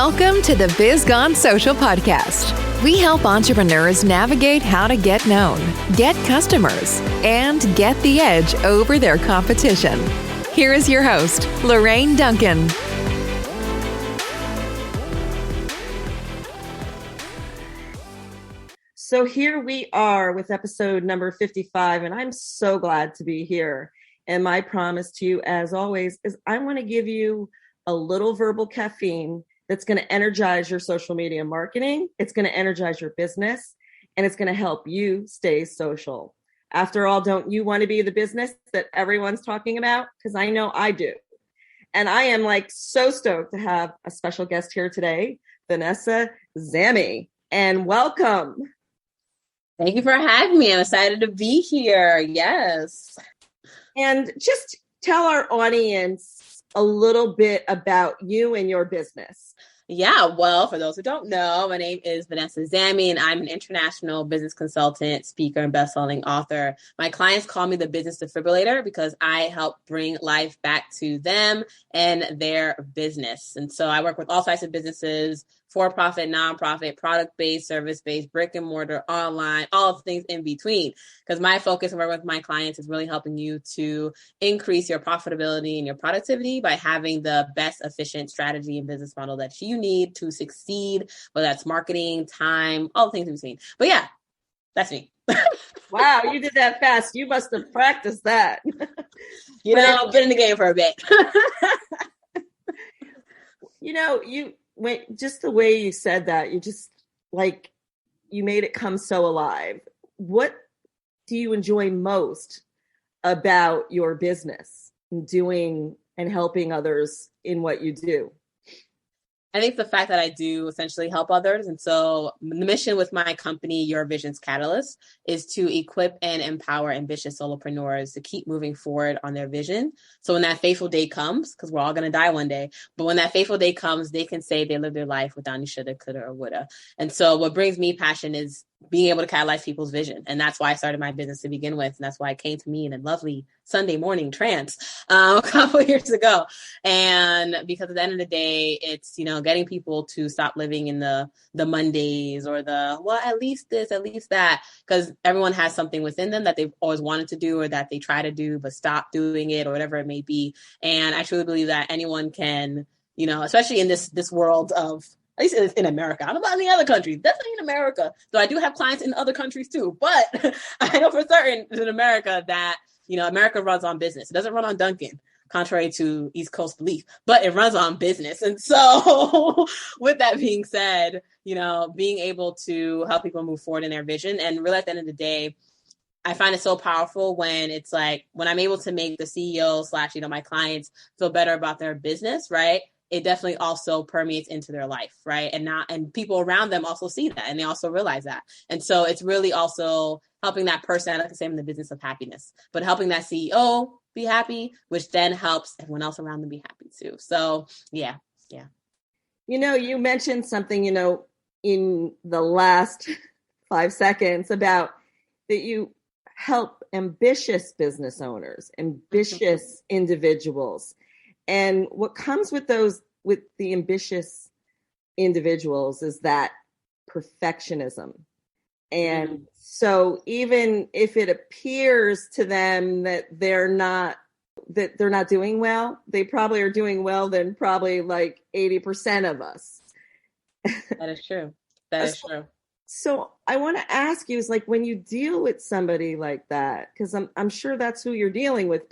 Welcome to the Biz Gone Social podcast. We help entrepreneurs navigate how to get known, get customers, and get the edge over their competition. Here is your host, Lorraine Duncan. So here we are with episode number 55, and I'm so glad to be here. And my promise to you, as always, is I want to give you a little verbal caffeine that's going to energize your social media marketing. It's going to energize your business, and it's going to help you stay social. After all, don't you want to be the business that everyone's talking about? Because I know I do. And I am so stoked to have a special guest here today, Vanessa Zamy. And welcome. Thank you for having me. I'm excited to be here. Yes. And just tell our audience a little bit about you and your business. Yeah, well, for those who don't know, my name is Vanessa Zamy, and I'm an international business consultant, speaker, and best-selling author. My clients call me the business defibrillator because I help bring life back to them and their business. And so I work with all types of businesses, for-profit, nonprofit, product-based, service-based, brick and mortar, online, all the things in between. Because my focus and work with my clients is really helping you to increase your profitability and your productivity by having the best efficient strategy and business model that you need to succeed, whether that's marketing, time, all the things in between. But yeah, that's me. Wow, you did that fast. You must have practiced that. I've been in the game for a bit. Just the way you said that, you just you made it come so alive. What do you enjoy most about your business, doing and helping others in what you do? I think the fact that I do essentially help others. And so the mission with my company, Your Vision's Catalyst, is to equip and empower ambitious solopreneurs to keep moving forward on their vision. So when that fateful day comes, because we're all going to die one day, but when that fateful day comes, they can say they lived their life without any shoulda, coulda, or woulda. And so what brings me passion is being able to catalyze people's vision. And that's why I started my business to begin with. And that's why it came to me in a lovely Sunday morning trance a couple of years ago. And because at the end of the day, it's, getting people to stop living in the Mondays or at least this, at least that, because everyone has something within them that they've always wanted to do or that they try to do, but stop doing it or whatever it may be. And I truly believe that anyone can, especially in this world of, at least it's in America. I don't know about any other countries. Definitely in America. So I do have clients in other countries too. But I know for certain in America that, America runs on business. It doesn't run on Dunkin', contrary to East Coast belief, but it runs on business. And so with that being said, being able to help people move forward in their vision and really at the end of the day, I find it so powerful when it's when I'm able to make the CEO / my clients feel better about their business, right? It definitely also permeates into their life, right? And people around them also see that and they also realize that. And so it's really also helping that person, I like to say I'm in the business of happiness, but helping that CEO be happy, which then helps everyone else around them be happy too. So yeah. You mentioned something, in the last 5 seconds about that you help ambitious business owners, ambitious individuals. And what comes with the ambitious individuals is that perfectionism. And so even if it appears to them that they're not doing well, they probably are doing well than probably 80% of us. That is true. That is true. So I want to ask you is when you deal with somebody like that, because I'm sure that's who you're dealing with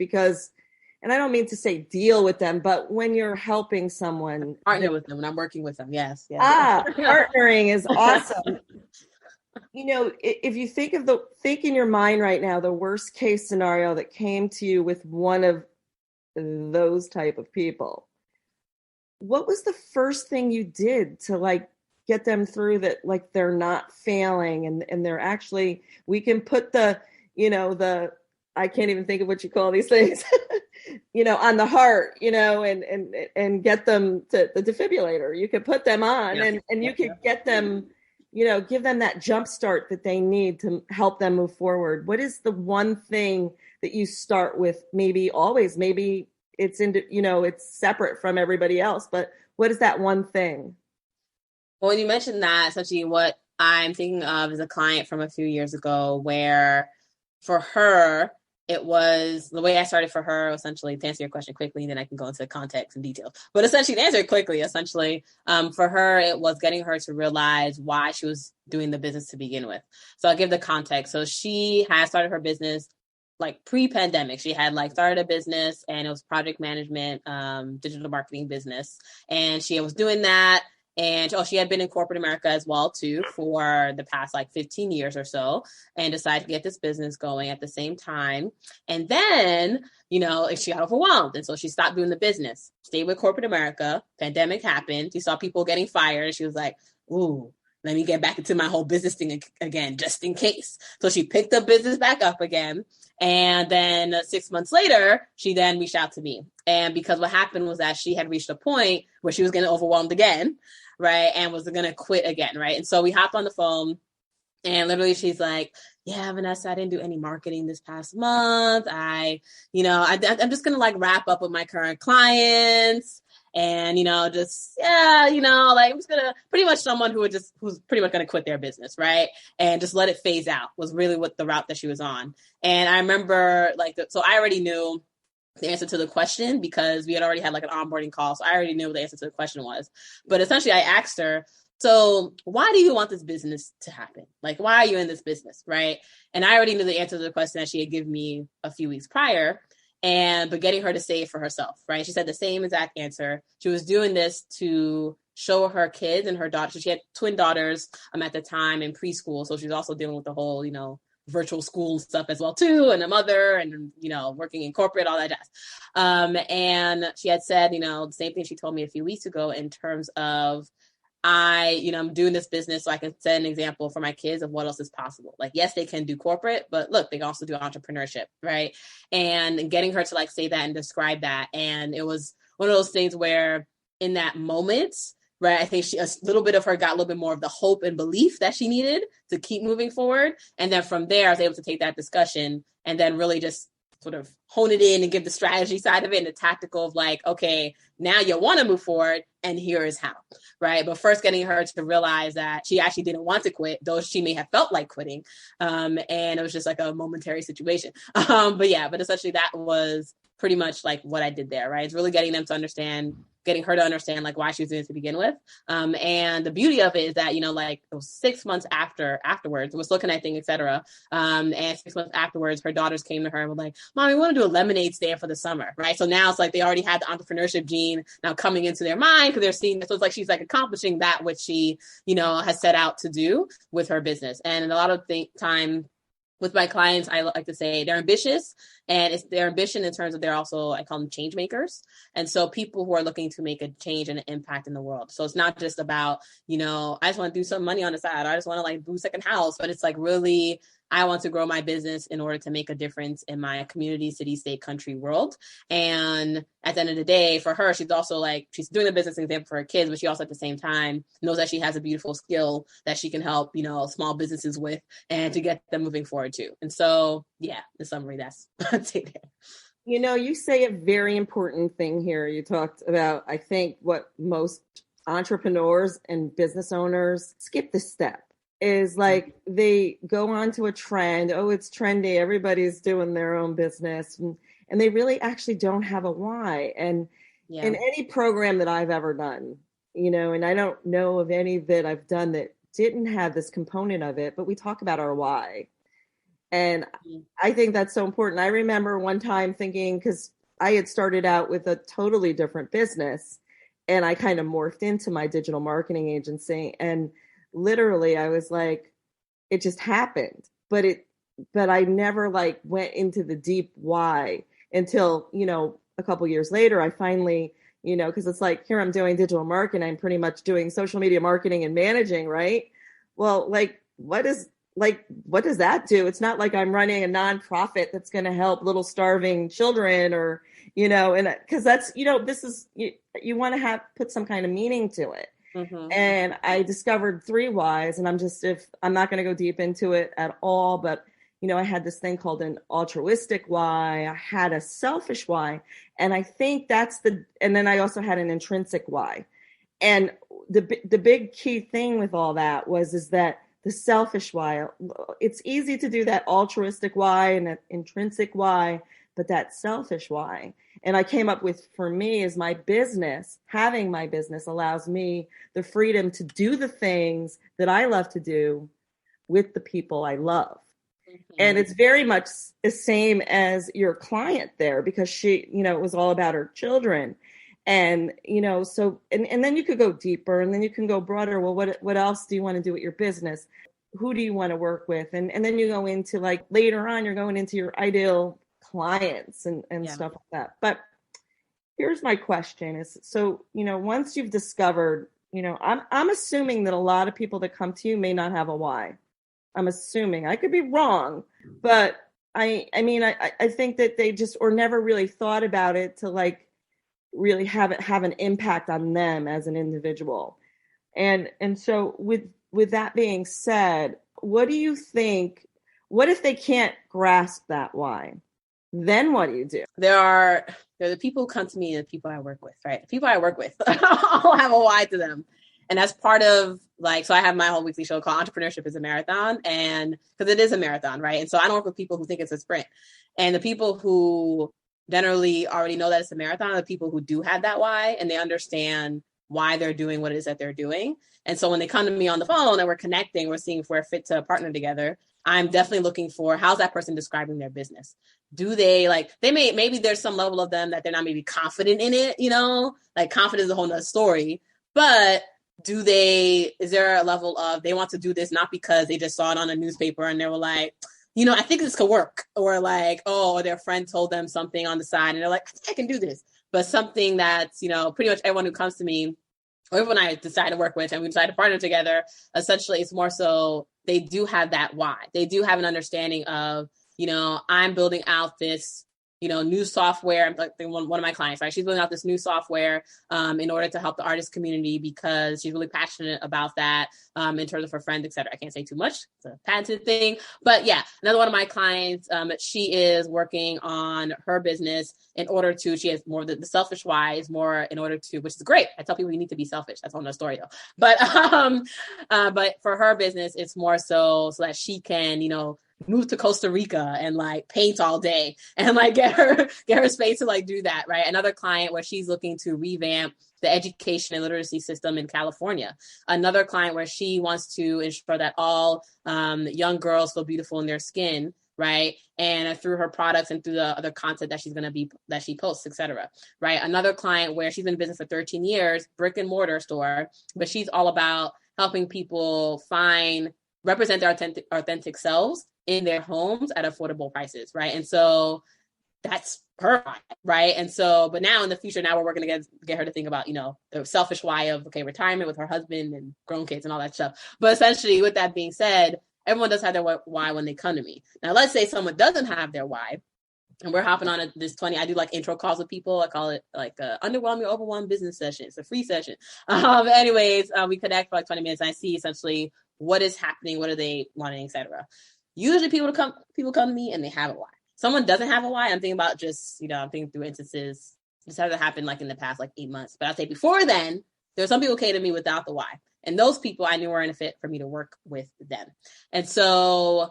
and I don't mean to say deal with them, but when you're helping someone. Partner with them when I'm working with them. Yes. Partnering is awesome. If you think in your mind right now, the worst case scenario that came to you with one of those type of people, what was the first thing you did to get them through that, they're not failing and they're actually, we can put the I can't even think of what you call these things, on the heart, and get them to the defibrillator. You could put them on and you could get them, give them that jump start that they need to help them move forward. What is the one thing that you start with? Maybe it's it's separate from everybody else, but what is that one thing? Well, when you mentioned that, essentially what I'm thinking of is a client from a few years ago where for her, it was the way I started for her, essentially, to answer your question quickly, and then I can go into context and detail. But essentially, to answer it quickly, essentially, for her, it was getting her to realize why she was doing the business to begin with. So I'll give the context. So she had started her business like pre-pandemic. She had like started a business and it was project management, digital marketing business. And she was doing that. And she had been in corporate America as well, too, for the past like 15 years or so, and decided to get this business going at the same time. And then, she got overwhelmed. And so she stopped doing the business, stayed with corporate America. Pandemic happened. She saw people getting fired. And she was like, ooh, let me get back into my whole business thing again, just in case. So she picked the business back up again. And then 6 months later, she then reached out to me. And because what happened was that she had reached a point where she was getting overwhelmed again, right? And was going to quit again, right? And so we hopped on the phone and literally she's like, yeah, Vanessa, I didn't do any marketing this past month. I'm just going to like wrap up with my current clients. And, I'm just gonna pretty much someone who's pretty much gonna quit their business, right? And just let it phase out was really what the route that she was on. And I remember so I already knew the answer to the question because we had already had like an onboarding call. So I already knew what the answer to the question was. But essentially I asked her, so why do you want this business to happen? Like, why are you in this business, right? And I already knew the answer to the question that she had given me a few weeks prior. But getting her to say it for herself, right? She said the same exact answer. She was doing this to show her kids and her daughter. So she had twin daughters at the time in preschool. So she was also dealing with the whole, virtual school stuff as well too, and a mother and, working in corporate, all that jazz. And she had said, the same thing she told me a few weeks ago in terms of, I'm doing this business so I can set an example for my kids of what else is possible. Like, yes, they can do corporate, but look, they can also do entrepreneurship, right? And getting her to like say that and describe that. And it was one of those things where in that moment, right, I think a little bit of her got a little bit more of the hope and belief that she needed to keep moving forward. And then from there, I was able to take that discussion and then really just sort of hone it in and give the strategy side of it and the tactical of like, okay, now you want to move forward and here is how, right? But first getting her to realize that she actually didn't want to quit, though she may have felt like quitting. And it was just like a momentary situation. But essentially that was pretty much like what I did there, right? It's really getting her to understand like why she was doing it to begin with. And the beauty of it is that, like it was 6 months afterwards, was looking at things, et cetera. And 6 months afterwards, her daughters came to her and were like, Mom, we want to do a lemonade stand for the summer, right? So now it's like they already had the entrepreneurship gene now coming into their mind because they're seeing this. So it's like she's like accomplishing that which she, has set out to do with her business. And a lot of time with my clients, I like to say they're ambitious, and it's their ambition in terms of they're also, I call them change makers. And so people who are looking to make a change and an impact in the world. So it's not just about, I just want to do some money on the side. I just want to like do a second house, but it's like really, I want to grow my business in order to make a difference in my community, city, state, country, world. And at the end of the day, for her, she's also like, she's doing a business example for her kids, but she also at the same time knows that she has a beautiful skill that she can help, small businesses with and to get them moving forward too. And so, yeah, in summary, that's what I'd say there. You say a very important thing here. You talked about, I think, what most entrepreneurs and business owners skip this step is like they go on to a trend. Oh, it's trendy. Everybody's doing their own business. And they really actually don't have a why. And in any program that I've ever done, and I don't know of any that I've done that didn't have this component of it, but we talk about our why. And I think that's so important. I remember one time thinking, because I had started out with a totally different business and I kind of morphed into my digital marketing agency. And literally I was like, it just happened. But I never like went into the deep why until, a couple years later, I finally, because it's like, here I'm doing digital marketing. I'm pretty much doing social media marketing and managing, right? Well, like, what does that do? It's not like I'm running a nonprofit that's going to help little starving children or, and because that's, this is, you want to put some kind of meaning to it. Mm-hmm. And I discovered 3 whys, and I'm not going to go deep into it at all, but, I had this thing called an altruistic why. I had a selfish why. And I think and then I also had an intrinsic why. And the big key thing with all that is that the selfish why, it's easy to do that altruistic why and that intrinsic why, but that selfish why. And I came up with, for me, is my business, having my business allows me the freedom to do the things that I love to do with the people I love. Mm-hmm. And it's very much the same as your client there, because she, it was all about her children. And, so, and then you could go deeper, and then you can go broader. Well, what else do you want to do with your business? Who do you want to work with? And then you go into, like, later on, you're going into your ideal clients and stuff like that. But here's my question is, so, once you've discovered, I'm assuming that a lot of people that come to you may not have a why. I'm assuming. I could be wrong, but I think that they just, or never really thought about it to, like, really have an impact on them as an individual. And so with that being said, what do you think, what if they can't grasp that why? Then what do you do? There are the people who come to me and the people I work with, right? The people I work with, I'll have a why to them. And that's part of, like, so I have my whole weekly show called Entrepreneurship is a Marathon, and because it is a marathon, right? And so I don't work with people who think it's a sprint. And the people who generally already know that it's a marathon are the people who do have that why, and they understand why they're doing what it is that they're doing. And so when they come to me on the phone and we're connecting, we're seeing if we're fit to partner together, I'm definitely looking for, how's that person describing their business? Do they, like, maybe there's some level of them that they're not maybe confident in it, like confidence is a whole nother story, but is there a level of, they want to do this not because they just saw it on a newspaper and they were like, I think this could work, or like, or their friend told them something on the side and they're like, I think I can do this. But something that's, pretty much everyone who comes to me, or everyone I decide to work with and we decide to partner together, essentially it's more so they do have that why. They do have an understanding of, I'm building out this, new software. I'm like one of my clients, right? She's building out this new software in order to help the artist community because she's really passionate about that in terms of her friends, et cetera. I can't say too much. It's a patented thing. But yeah, another one of my clients, she is working on her business in order to, she has more the selfish why is more in order to, which is great. I tell people you need to be selfish. That's a whole nother story though. But for her business, it's more so that she can, move to Costa Rica and like paint all day and like get her space to like do that, right? Another client where she's looking to revamp the education and literacy system in California. Another client where she wants to ensure that all young girls feel beautiful in their skin, right? And through her products and through the other content that she posts, et cetera, right? Another client where she's been in business for 13 years, brick and mortar store, but she's all about helping people represent their authentic selves in their homes at affordable prices, right? And so that's her why, right? And so, but now in the future, now we're working to get her to think about, the selfish why of, okay, retirement with her husband and grown kids and all that stuff. But essentially, with that being said, everyone does have their why when they come to me. Now, let's say someone doesn't have their why, and we're hopping on I do like intro calls with people. I call it like underwhelm your overwhelm business session. It's a free session. We connect for like 20 minutes and I see essentially what is happening, what are they wanting, et cetera. Usually people come to me and they have a why. Someone doesn't have a why. I'm thinking about just, I'm thinking through instances. This hasn't happened like in the past like 8 months. But I'll say before then, there were some people who came to me without the why. And those people I knew were in a fit for me to work with them. And so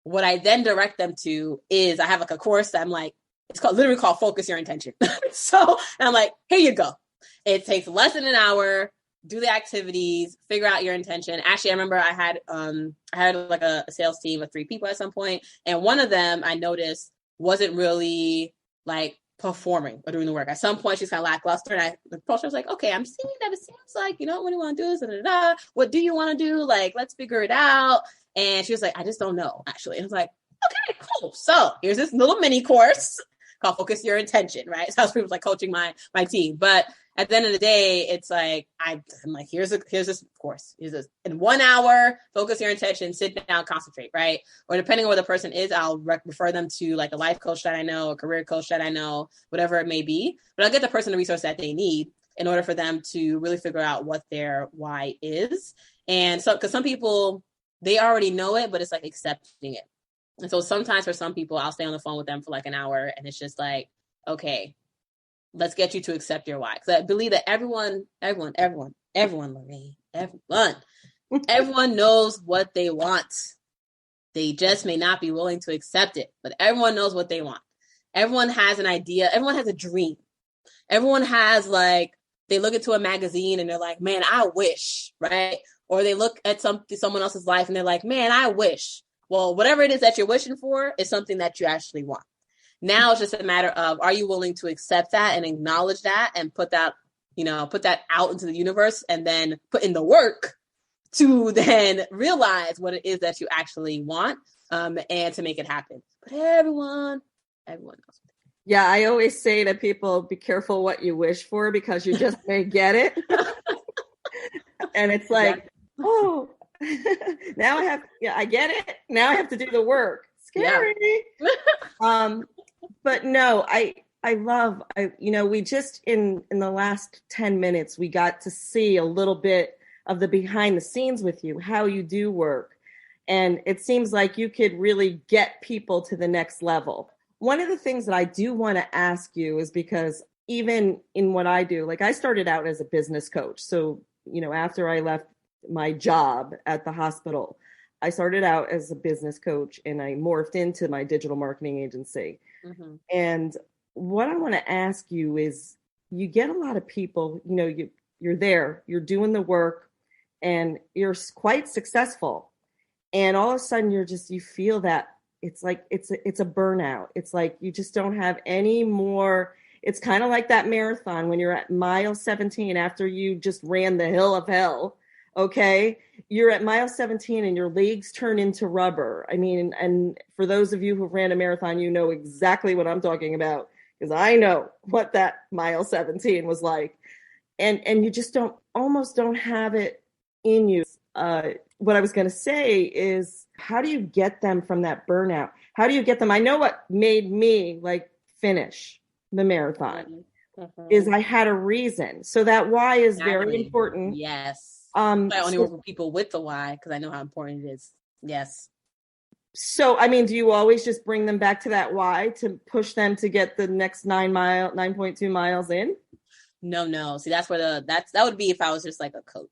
what I then direct them to is I have like a course that I'm like, it's literally called Focus Your Intention. So I'm like, here you go. It takes less than an hour. Do the activities, figure out your intention. Actually, I remember I had like a sales team of 3 people at some point, and one of them I noticed wasn't really like performing or doing the work. At some point, she's kind of lackluster, and I approached her. I was like, "Okay, I'm seeing that it seems like what do you want to do? This, what do you want to do? Like, let's figure it out." And she was like, "I just don't know, actually." And I was like, "Okay, cool. So here's this little mini course called Focus Your Intention," right? So I was pretty much like coaching my team, but at the end of the day, it's like, I'm like, here's this course. Here's this in 1 hour, focus your intention, sit down, concentrate, right? Or depending on where the person is, I'll refer them to like a life coach that I know, a career coach that I know, whatever it may be. But I'll get the person the resource that they need in order for them to really figure out what their why is. And so, because some people, they already know it, but it's like accepting it. And so sometimes for some people, I'll stay on the phone with them for like an hour and it's just like, okay, let's get you to accept your why. Because I believe that everyone Everyone, Lorraine, everyone knows what they want. They just may not be willing to accept it, but everyone knows what they want. Everyone has an idea. Everyone has a dream. Everyone has they look into a magazine and they're like, man, I wish, right? Or they look at someone else's life and they're like, man, I wish. Well, whatever it is that you're wishing for is something that you actually want. Now it's just a matter of, are you willing to accept that and acknowledge that and put that out into the universe and then put in the work to then realize what it is that you actually want, and to make it happen. But everyone knows. Yeah, I always say to people, be careful what you wish for because you just may get it. And it's like, oh, now I get it. Now I have to do the work. Scary. Yeah. But no, we just in the last 10 minutes, we got to see a little bit of the behind the scenes with you, how you do work. And it seems like you could really get people to the next level. One of the things that I do want to ask you is because even in what I do, I started out as a business coach. So, after I left my job at the hospital, I started out as a business coach and I morphed into my digital marketing agency. Mm-hmm. And what I want to ask you is, you get a lot of people, you're there, you're doing the work and you're quite successful. And all of a sudden you feel that it's like, it's a burnout. It's like, you just don't have any more. It's kind of like that marathon when you're at mile 17 after you just ran the hill of hell. Okay. You're at mile 17 and your legs turn into rubber. I mean, and for those of you who ran a marathon, you know exactly what I'm talking about, because I know what that mile 17 was like. And you just almost don't have it in you. What I was going to say is, how do you get them from that burnout? How do you get them? I know what made me finish the marathon is I had a reason. So that why is very important. Yes. I only work with people with the why because I know how important it is. Yes. So, I mean, do you always just bring them back to that why to push them to get the next 9.2 miles in? No. See, that's where that would be if I was just like a coach.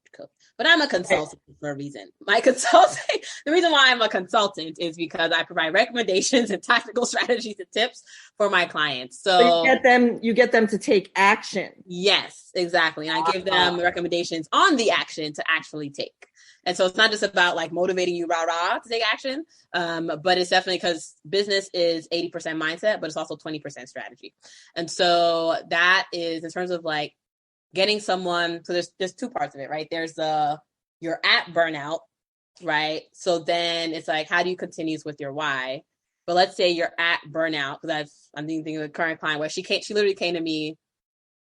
But I'm a consultant for a reason. The reason why I'm a consultant is because I provide recommendations and tactical strategies and tips for my clients. So you get them to take action. Yes, exactly. And I give them recommendations on the action to actually take. And so it's not just about motivating you rah-rah to take action, but it's definitely because business is 80% mindset, but it's also 20% strategy. And so that is in terms of getting someone. So there's two parts of it, right? There's you're at burnout, right? So then it's how do you continue with your why? But let's say you're at burnout, because I'm thinking of a current client where she literally came to me.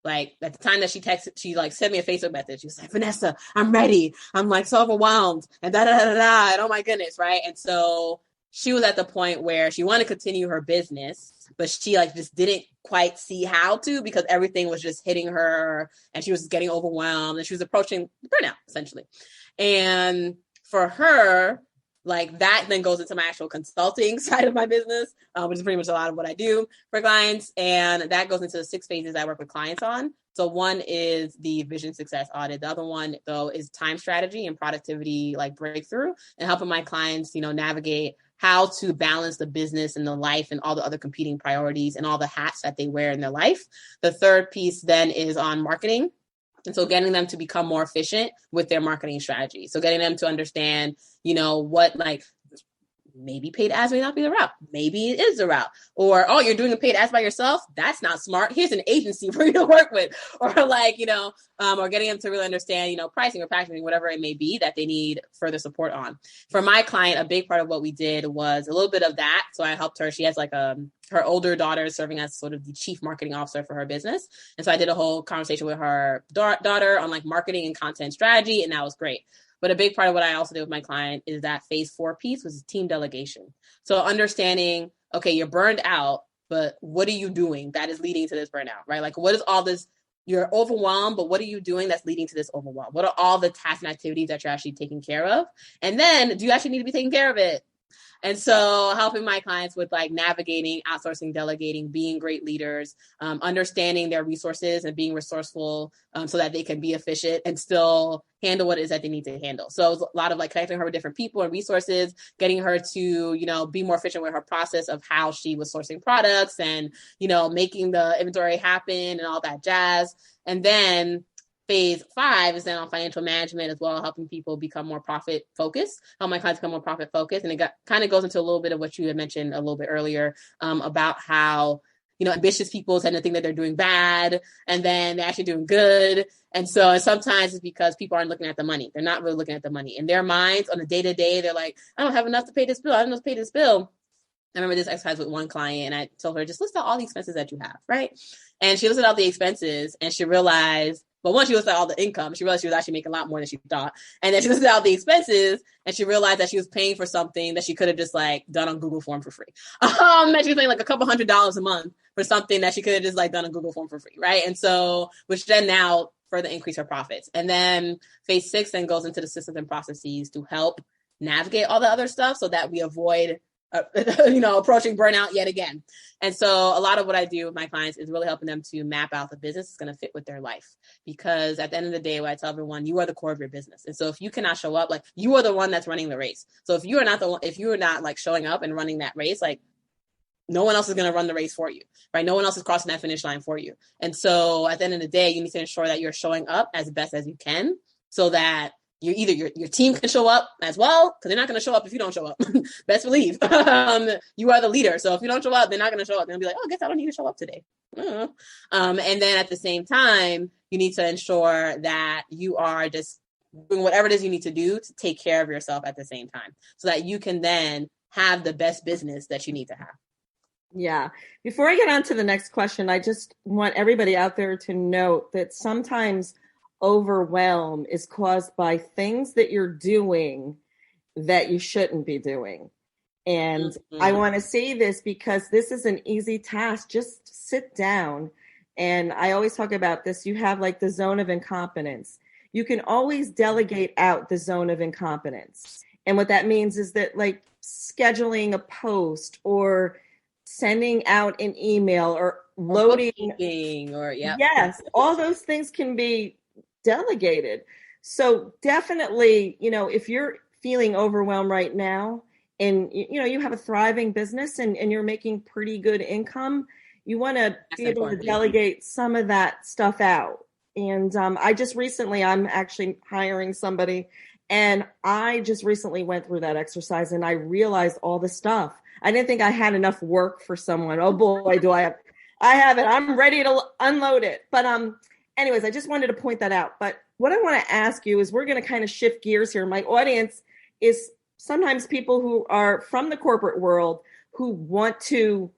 At the time that she texted, she sent me a Facebook message. She was like, Vanessa, I'm ready. I'm so overwhelmed and da-da-da-da-da. And oh my goodness. Right. And so she was at the point where she wanted to continue her business, but she just didn't quite see how to, because everything was just hitting her and she was getting overwhelmed and she was approaching burnout essentially. And for her, that then goes into my actual consulting side of my business, which is pretty much a lot of what I do for clients. And that goes into the 6 phases I work with clients on. So one is the vision success audit. The other one, though, is time strategy and productivity, breakthrough, and helping my clients, navigate how to balance the business and the life and all the other competing priorities and all the hats that they wear in their life. The third piece then is on marketing. And so getting them to become more efficient with their marketing strategy. So getting them to understand, what maybe paid ads may not be the route. Maybe it is the route. Or, oh, you're doing a paid ads by yourself? That's not smart. Here's an agency for you to work with. Or or getting them to really understand, pricing or packaging, whatever it may be that they need further support on. For my client, a big part of what we did was a little bit of that. So I helped her. She has her older daughter serving as sort of the chief marketing officer for her business. And so I did a whole conversation with her daughter on marketing and content strategy. And that was great. But a big part of what I also did with my client is that phase 4 piece was team delegation. So understanding, okay, you're burned out, but what are you doing that is leading to this burnout, right? What is all this? You're overwhelmed, but what are you doing that's leading to this overwhelm? What are all the tasks and activities that you're actually taking care of? And then do you actually need to be taking care of it? And so helping my clients with like navigating, outsourcing, delegating, being great leaders, understanding their resources and being resourceful so that they can be efficient and still handle what it is that they need to handle. So it was a lot of like connecting her with different people and resources, getting her to, you know, be more efficient with her process of how she was sourcing products and, you know, making the inventory happen and all that jazz. And then phase 5 is then on financial management as well, helping people become more profit focused, help my clients become more profit focused. And it kind of goes into a little bit of what you had mentioned a little bit earlier about how, you know, ambitious people tend to think that they're doing bad and then they're actually doing good. And so sometimes it's because people aren't looking at the money. They're not really looking at the money. In their minds on a day-to-day, they're like, I don't have enough to pay this bill. I don't know to pay this bill. I remember this exercise with one client and I told her, just list out all the expenses that you have, right? And she listed out the expenses and she realized, but once she listed out all the income, she realized she was actually making a lot more than she thought. And then she listed out the expenses and she realized that she was paying for something that she could have just like done on Google Form for free. That she was paying like a couple $100s a month for something that she could have just like done on Google Form for free, right? And so, which then now further increase her profits. And then phase 6 then goes into the systems and processes to help navigate all the other stuff so that we avoid approaching burnout yet again. And so a lot of what I do with my clients is really helping them to map out the business that's going to fit with their life. Because at the end of the day, what I tell everyone, you are the core of your business. And so if you cannot show up, like you are the one that's running the race. So if you are not the one, if you are not like showing up and running that race, like no one else is going to run the race for you, right? No one else is crossing that finish line for you. And so at the end of the day, you need to ensure that you're showing up as best as you can so that you either your team can show up as well, because they're not going to show up if you don't show up. Best believe. You are the leader. So if you don't show up, they're not going to show up. They'll be like, oh, I guess I don't need to show up today. And then at the same time, you need to ensure that you are just doing whatever it is you need to do to take care of yourself at the same time so that you can then have the best business that you need to have. Yeah. Before I get on to the next question, I just want everybody out there to note that sometimes overwhelm is caused by things that you're doing that you shouldn't be doing. And I want to say this because this is an easy task. Just sit down. And I always talk about this. You have like the zone of incompetence. You can always delegate out the zone of incompetence. And what that means is that like scheduling a post or sending out an email or loading or yes, all those things can be delegated. So definitely, if you're feeling overwhelmed right now and, you have a thriving business and you're making pretty good income, you want to be able to delegate some of that stuff out. And I'm actually hiring somebody, and I just recently went through that exercise and I realized all the stuff. I didn't think I had enough work for someone. Oh boy, do I have it. I'm ready to unload it. But anyways, I just wanted to point that out. But what I want to ask you is we're going to kind of shift gears here. My audience is sometimes people who are from the corporate world who want to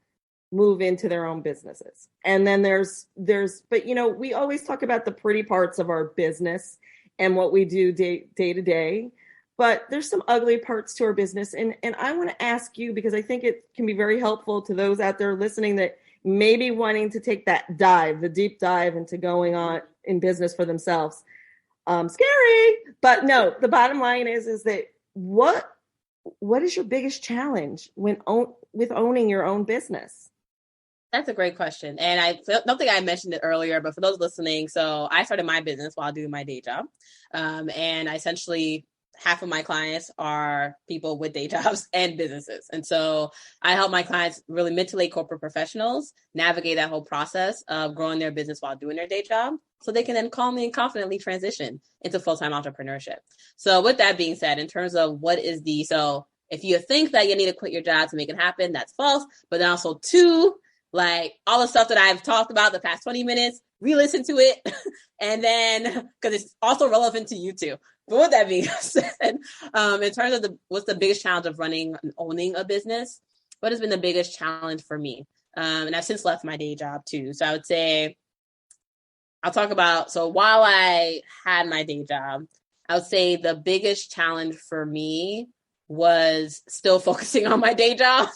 move into their own businesses. And then but we always talk about the pretty parts of our business and what we do day to day. But there's some ugly parts to our business. And I want to ask you, because I think it can be very helpful to those out there listening that may be wanting to take that dive, the deep dive into going on in business for themselves. Scary. But no, the bottom line is that what is your biggest challenge with owning your own business? That's a great question. And I don't think I mentioned it earlier, but for those listening, so I started my business while doing my day job. And I essentially, half of my clients are people with day jobs and businesses. And so I help my clients really mentally corporate professionals navigate that whole process of growing their business while doing their day job so they can then calmly and confidently transition into full-time entrepreneurship. So with that being said, in terms of so if you think that you need to quit your job to make it happen, that's false. But then also 2, like all the stuff that I've talked about the past 20 minutes, re-listen to it. And then, because it's also relevant to you too. But with that being said, in terms of what's the biggest challenge of running and owning a business, what has been the biggest challenge for me? And I've since left my day job too. So I would say, I'll talk about, so while I had my day job, I would say the biggest challenge for me was still focusing on my day job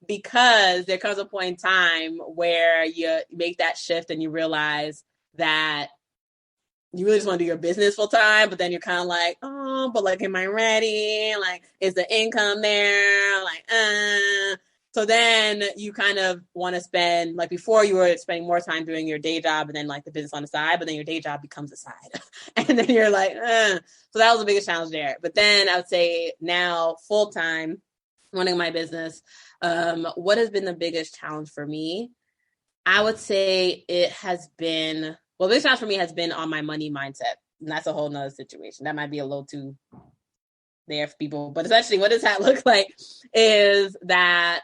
because there comes a point in time where you make that shift and you realize that you really just want to do your business full time, but then you're kind of like, oh, but like, am I ready? Like, is the income there? Like, So then you kind of want to spend, like before you were spending more time doing your day job and then like the business on the side, but then your day job becomes a side. And then you're like, So that was the biggest challenge there. But then I would say now full time running my business, what has been the biggest challenge for me? I would say it has been, well, the biggest challenge for me has been on my money mindset. And that's a whole nother situation. That might be a little too there for people. But essentially what does that look like is that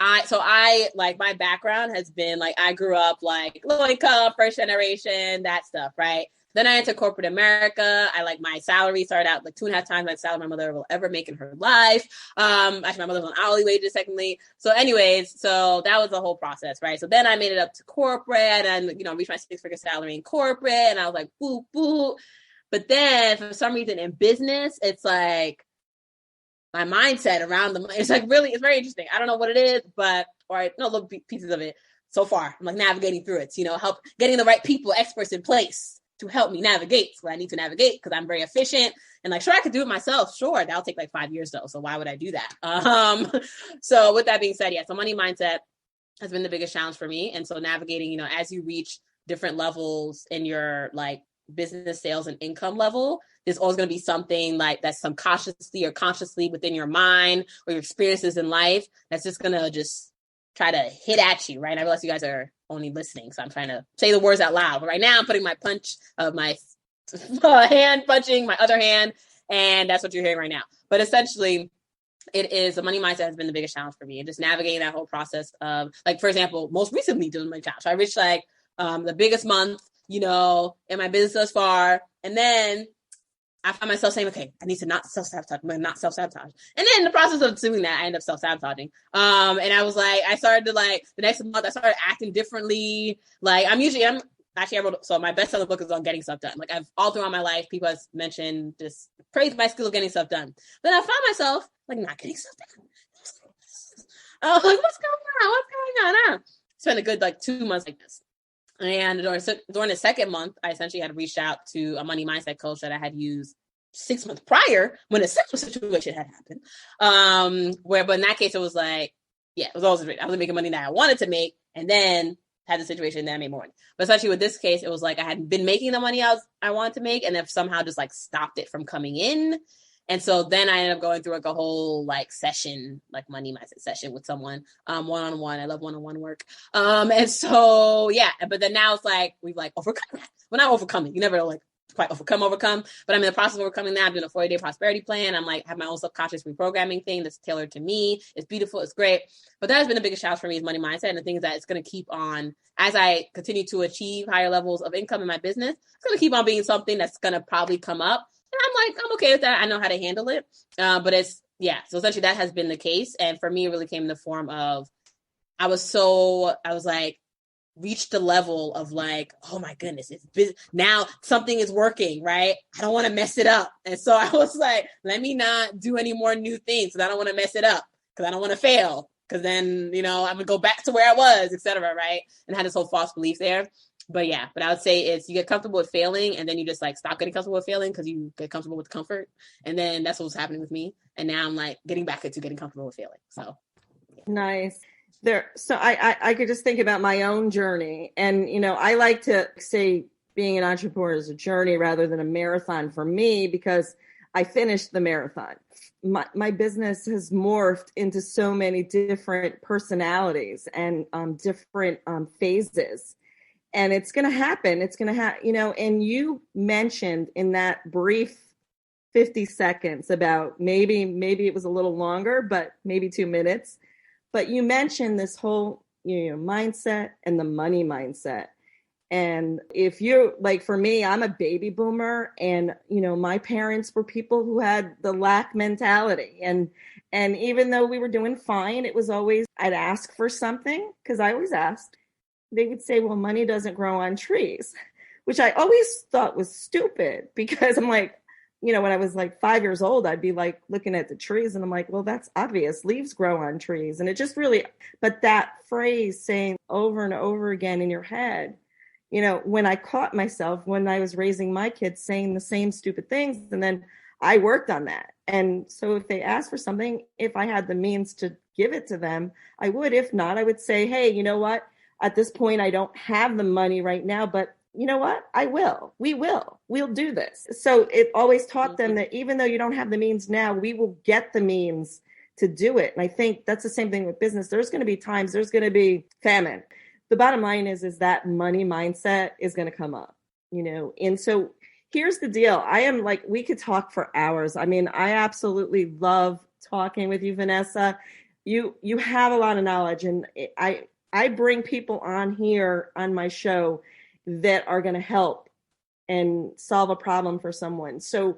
I like my background has been like, I grew up like low income, first generation, that stuff, right? Then I entered corporate America. I like my salary started out like 2.5 times my salary my mother will ever make in her life. Actually, my mother was on hourly wages, secondly. So anyways, so that was the whole process, right? So then I made it up to corporate and, reached my 6-figure salary in corporate. And I was like, boop, boop. But then for some reason in business, it's like, my mindset around the money. It's like really, it's very interesting. I don't know what it is, but, or I know little pieces of it so far. I'm like navigating through it, help getting the right people, experts in place to help me navigate what I need to navigate because I'm very efficient and like, sure, I could do it myself. Sure. That'll take like 5 years though. So why would I do that? So with that being said, yeah, so money mindset has been the biggest challenge for me. And so navigating, as you reach different levels in your like business sales and income level, there's always going to be something like that's subconsciously or consciously within your mind or your experiences in life that's just going to just try to hit at you, right? And I realize you guys are only listening, so I'm trying to say the words out loud. But right now I'm putting my punch of my hand punching my other hand, and that's what you're hearing right now. But essentially, it is the money mindset has been the biggest challenge for me, and just navigating that whole process of, like, for example, most recently doing my challenge. So I reached like the biggest month, in my business thus far, and then I find myself saying, okay, I need to not self-sabotage. I'm going to not self-sabotage. And then in the process of doing that, I end up self-sabotaging. And I was like, I started to like, the next month, I started acting differently. Like so my best-selling book is on getting stuff done. Like all throughout my life, people have mentioned just praise my skill of getting stuff done. Then I found myself like not getting stuff done. I was like, what's going on? Spent a good like 2 months like this. And during the second month, I essentially had reached out to a money mindset coach that I had used 6 months prior when a similar situation had happened. But in that case, it was like, yeah, it was always great. I was making money that I wanted to make, and then had the situation that I made more money. But essentially with this case, it was like I had been making the money I wanted to make, and then somehow just like stopped it from coming in. And so then I ended up going through like a whole like session, like money mindset session with someone, one-on-one. I love one-on-one work. And so, yeah, but then now it's like, we've like overcome that. Well, not overcoming. You never like quite overcome, but I'm in the process of overcoming that. I'm doing a 40-day prosperity plan. I'm like, have my own subconscious reprogramming thing that's tailored to me. It's beautiful. It's great. But that has been the biggest challenge for me is money mindset. And the thing is that it's going to keep on, as I continue to achieve higher levels of income in my business, it's going to keep on being something that's going to probably come up. And I'm like, I'm okay with that. I know how to handle it. But it's, yeah. So essentially that has been the case. And for me, it really came in the form of, I was like, reached the level of like, oh my goodness, now something is working, right? I don't want to mess it up. And so I was like, let me not do any more new things because I don't want to mess it up, because I don't want to fail, because then, I'm going to go back to where I was, etc. Right? And had this whole false belief there. But yeah, but I would say it's you get comfortable with failing, and then you just like stop getting comfortable with failing because you get comfortable with comfort. And then that's what was happening with me. And now I'm like getting back into getting comfortable with failing. So yeah. Nice. So I could just think about my own journey. And, I like to say being an entrepreneur is a journey rather than a marathon for me, because I finished the marathon. My business has morphed into so many different personalities and different phases. And it's going to happen. It's going to happen, and you mentioned in that brief 50 seconds about maybe it was a little longer, but maybe 2 minutes. But you mentioned this whole, mindset and the money mindset. And if you're like, for me, I'm a baby boomer, and, my parents were people who had the lack mentality. And even though we were doing fine, it was always, I'd ask for something because I always asked. They would say, well, money doesn't grow on trees, which I always thought was stupid, because I'm like, when I was like 5 years old, I'd be like looking at the trees and I'm like, well, that's obvious. Leaves grow on trees. And it just really, but that phrase saying over and over again in your head, when I caught myself when I was raising my kids saying the same stupid things, and then I worked on that. And so if they ask for something, if I had the means to give it to them, I would. If not, I would say, hey, you know what? At this point, I don't have the money right now, but you know what? I will. We'll do this. So it always taught them that even though you don't have the means now, we will get the means to do it. And I think that's the same thing with business. There's going to be times, there's going to be famine. The bottom line is that money mindset is going to come up, And so here's the deal. I am like, we could talk for hours. I mean, I absolutely love talking with you, Vanessa. You have a lot of knowledge, and I bring people on here on my show that are going to help and solve a problem for someone. So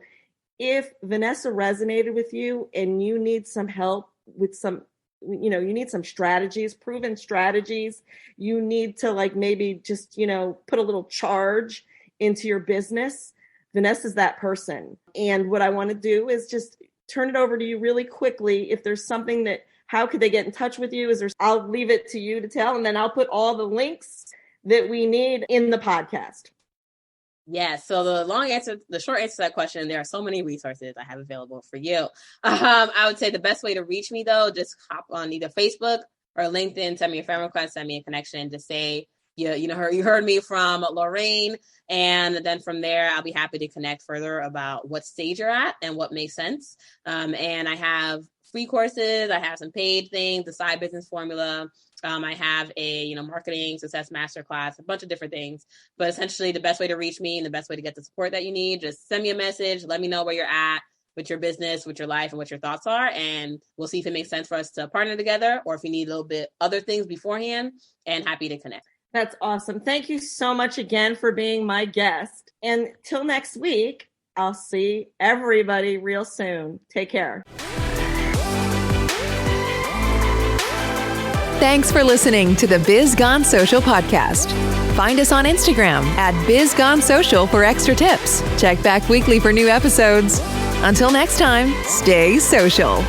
if Vanessa resonated with you and you need some help with some, you need some strategies, proven strategies, you need to maybe just, put a little charge into your business, Vanessa's that person. And what I want to do is just turn it over to you really quickly. If there's something how could they get in touch with you? I'll leave it to you to tell, and then I'll put all the links that we need in the podcast. Yeah. So the short answer to that question, there are so many resources I have available for you. I would say the best way to reach me, though, just hop on either Facebook or LinkedIn, send me a friend request, send me a connection to say, you heard me from Lorraine. And then from there, I'll be happy to connect further about what stage you're at and what makes sense. And I have free courses. I have some paid things, the side business formula. I have a, marketing success masterclass, a bunch of different things. But essentially, the best way to reach me and the best way to get the support that you need, just send me a message. Let me know where you're at with your business, with your life, and what your thoughts are. And we'll see if it makes sense for us to partner together, or if you need a little bit other things beforehand, and happy to connect. That's awesome. Thank you so much again for being my guest. And till next week, I'll see everybody real soon. Take care. Thanks for listening to the Biz Gone Social podcast. Find us on Instagram at Biz Gone Social for extra tips. Check back weekly for new episodes. Until next time, stay social.